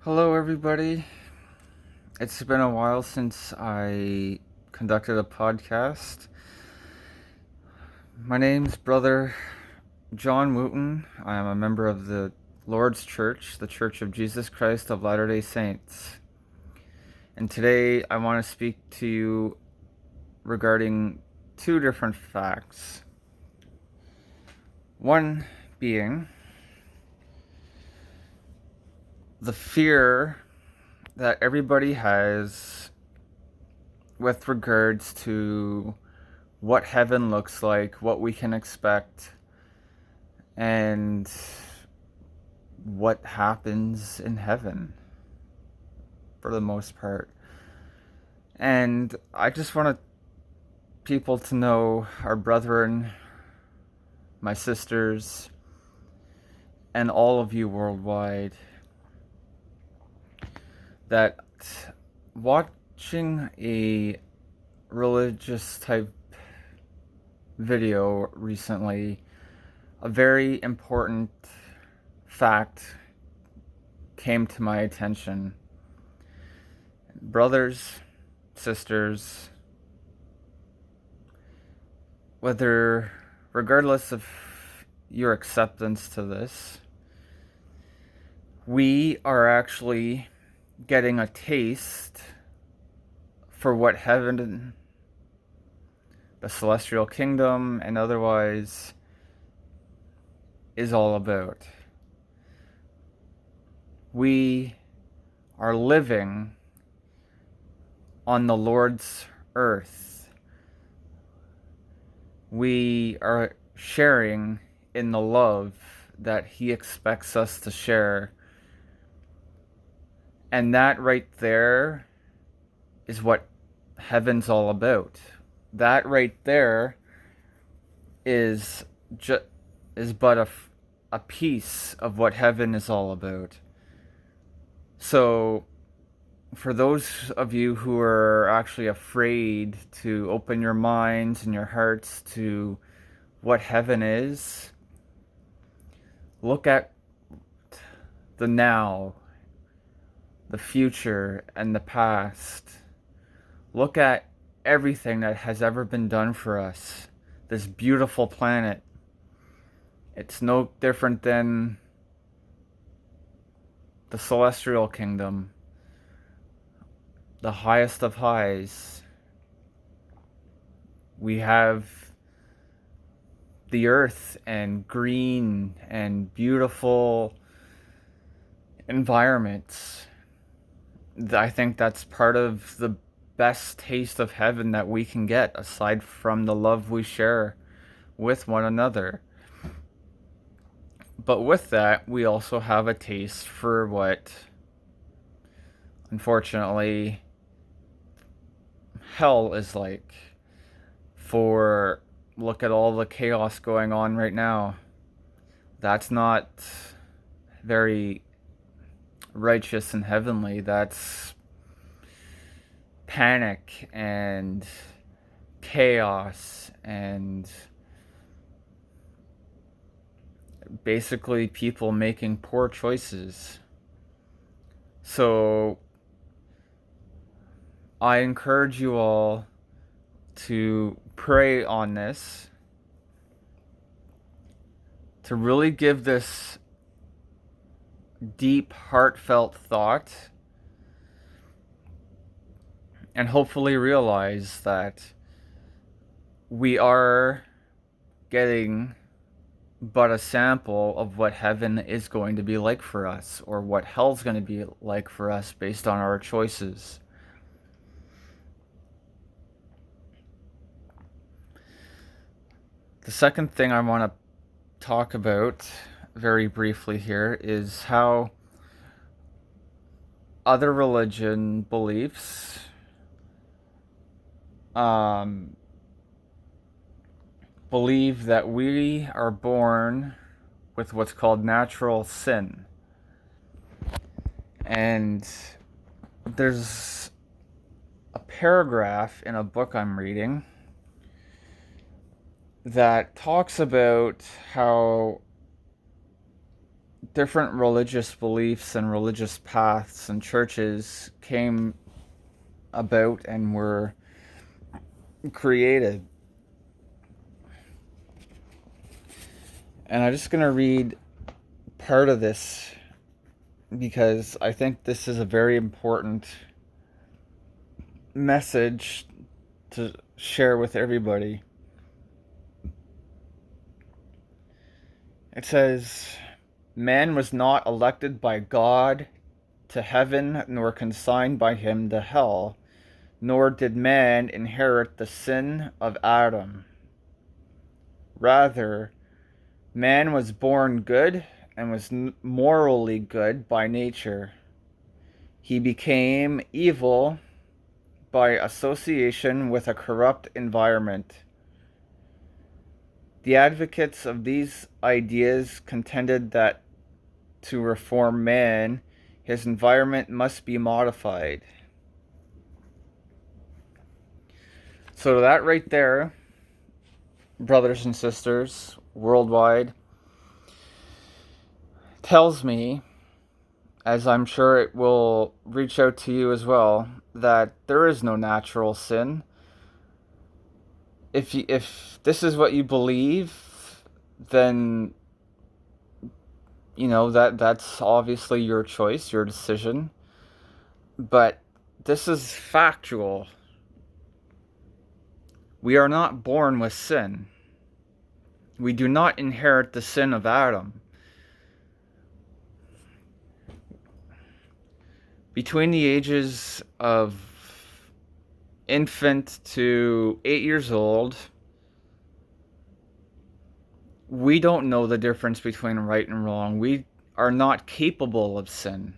Hello, everybody. It's been a while since I conducted a podcast. My name's Brother John Wooten. I am a member of the Lord's Church, the Church of Jesus Christ of Latter-day Saints. And today I want to speak to you regarding two different facts. One being the fear that everybody has with regards to what heaven looks like, what we can expect, and what happens in heaven for the most part. And I just wanted people to know, our brethren, my sisters, and all of you worldwide, that watching a religious type video recently, a very important fact came to my attention. Brothers, sisters, regardless of your acceptance to this, we are actually getting a taste for what heaven, the celestial kingdom, and otherwise is all about. We are living on the Lord's earth. We are sharing in the love that He expects us to share. And that right there is what heaven's all about. That right there is but a piece of what heaven is all about. So, for those of you who are actually afraid to open your minds and your hearts to what heaven is, look at the now, the future, and the past. Look at everything that has ever been done for us. This beautiful planet. It's no different than the celestial kingdom, the highest of highs. We have the earth and green and beautiful environments. I think that's part of the best taste of heaven that we can get, aside from the love we share with one another. But with that, we also have a taste for what, unfortunately, hell is like. For look at all the chaos going on right now. That's not very righteous and heavenly. That's panic and chaos and basically people making poor choices. So I encourage you all to pray on this, to really give this deep, heartfelt thought, and hopefully realize that we are getting but a sample of what heaven is going to be like for us, or what hell's going to be like for us based on our choices. The second thing I want to talk about very briefly here is how other religion beliefs believe that we are born with what's called natural sin. And there's a paragraph in a book I'm reading that talks about how different religious beliefs and religious paths and churches came about and were created. And I'm just going to read part of this because I think this is a very important message to share with everybody. It says, "Man was not elected by God to heaven, nor consigned by him to hell, nor did man inherit the sin of Adam. Rather, man was born good and was morally good by nature. He became evil by association with a corrupt environment. The advocates of these ideas contended that to reform man, his environment must be modified." So that right there, brothers and sisters worldwide, tells me, as I'm sure it will reach out to you as well, that there is no natural sin. If this is what you believe, then that's obviously your choice, your decision. But this is factual. We are not born with sin. We do not inherit the sin of Adam. Between the ages of infant to 8 years old, we don't know the difference between right and wrong. We are not capable of sin.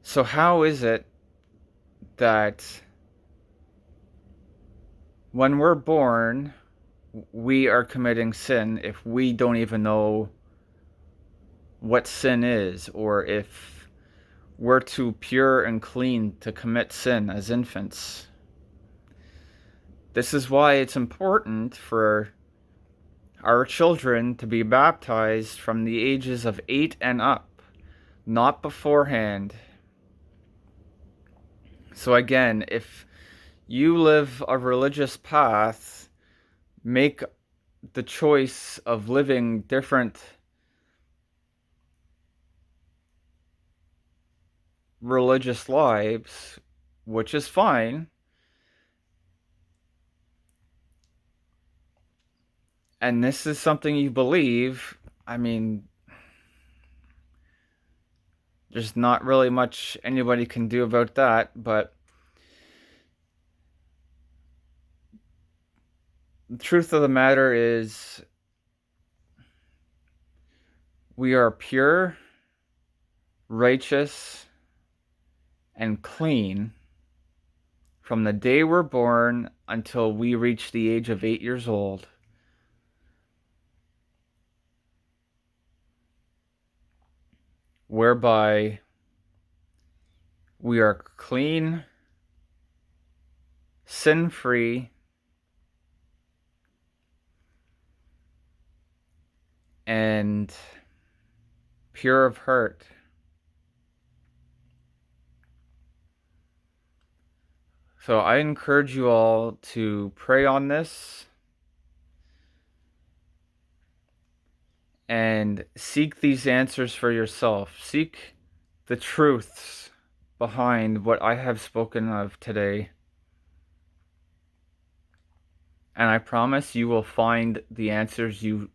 So how is it that when we're born, we are committing sin if we don't even know what sin is, or if we're too pure and clean to commit sin as infants? This is why it's important for our children to be baptized from the ages of 8 and up, not beforehand. So again, if you live a religious path, make the choice of living different religious lives, which is fine, and this is something you believe, I mean, there's not really much anybody can do about that, but the truth of the matter is we are pure, righteous, and clean from the day we're born until we reach the age of 8 years old. Whereby we are clean, sin-free, and pure of heart. So I encourage you all to pray on this and seek these answers for yourself. Seek the truths behind what I have spoken of today. And I promise you will find the answers you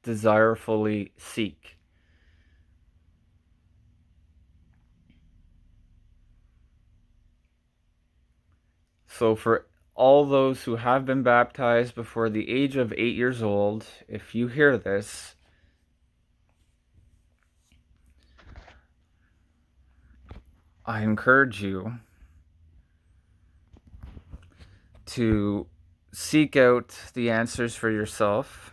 desirefully seek. So for all those who have been baptized before the age of 8 years old, if you hear this, I encourage you to seek out the answers for yourself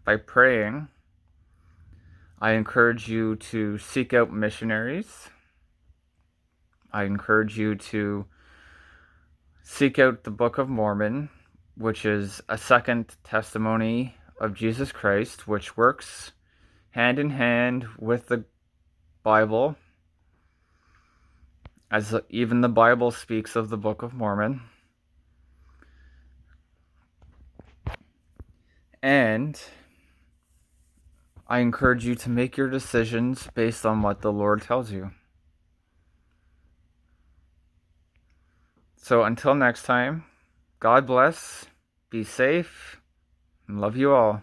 by praying. I encourage you to seek out missionaries. I encourage you to seek out the Book of Mormon, which is a second testimony of Jesus Christ, which works hand in hand with the Bible, as even the Bible speaks of the Book of Mormon. And I encourage you to make your decisions based on what the Lord tells you. So until next time, God bless, be safe, and love you all.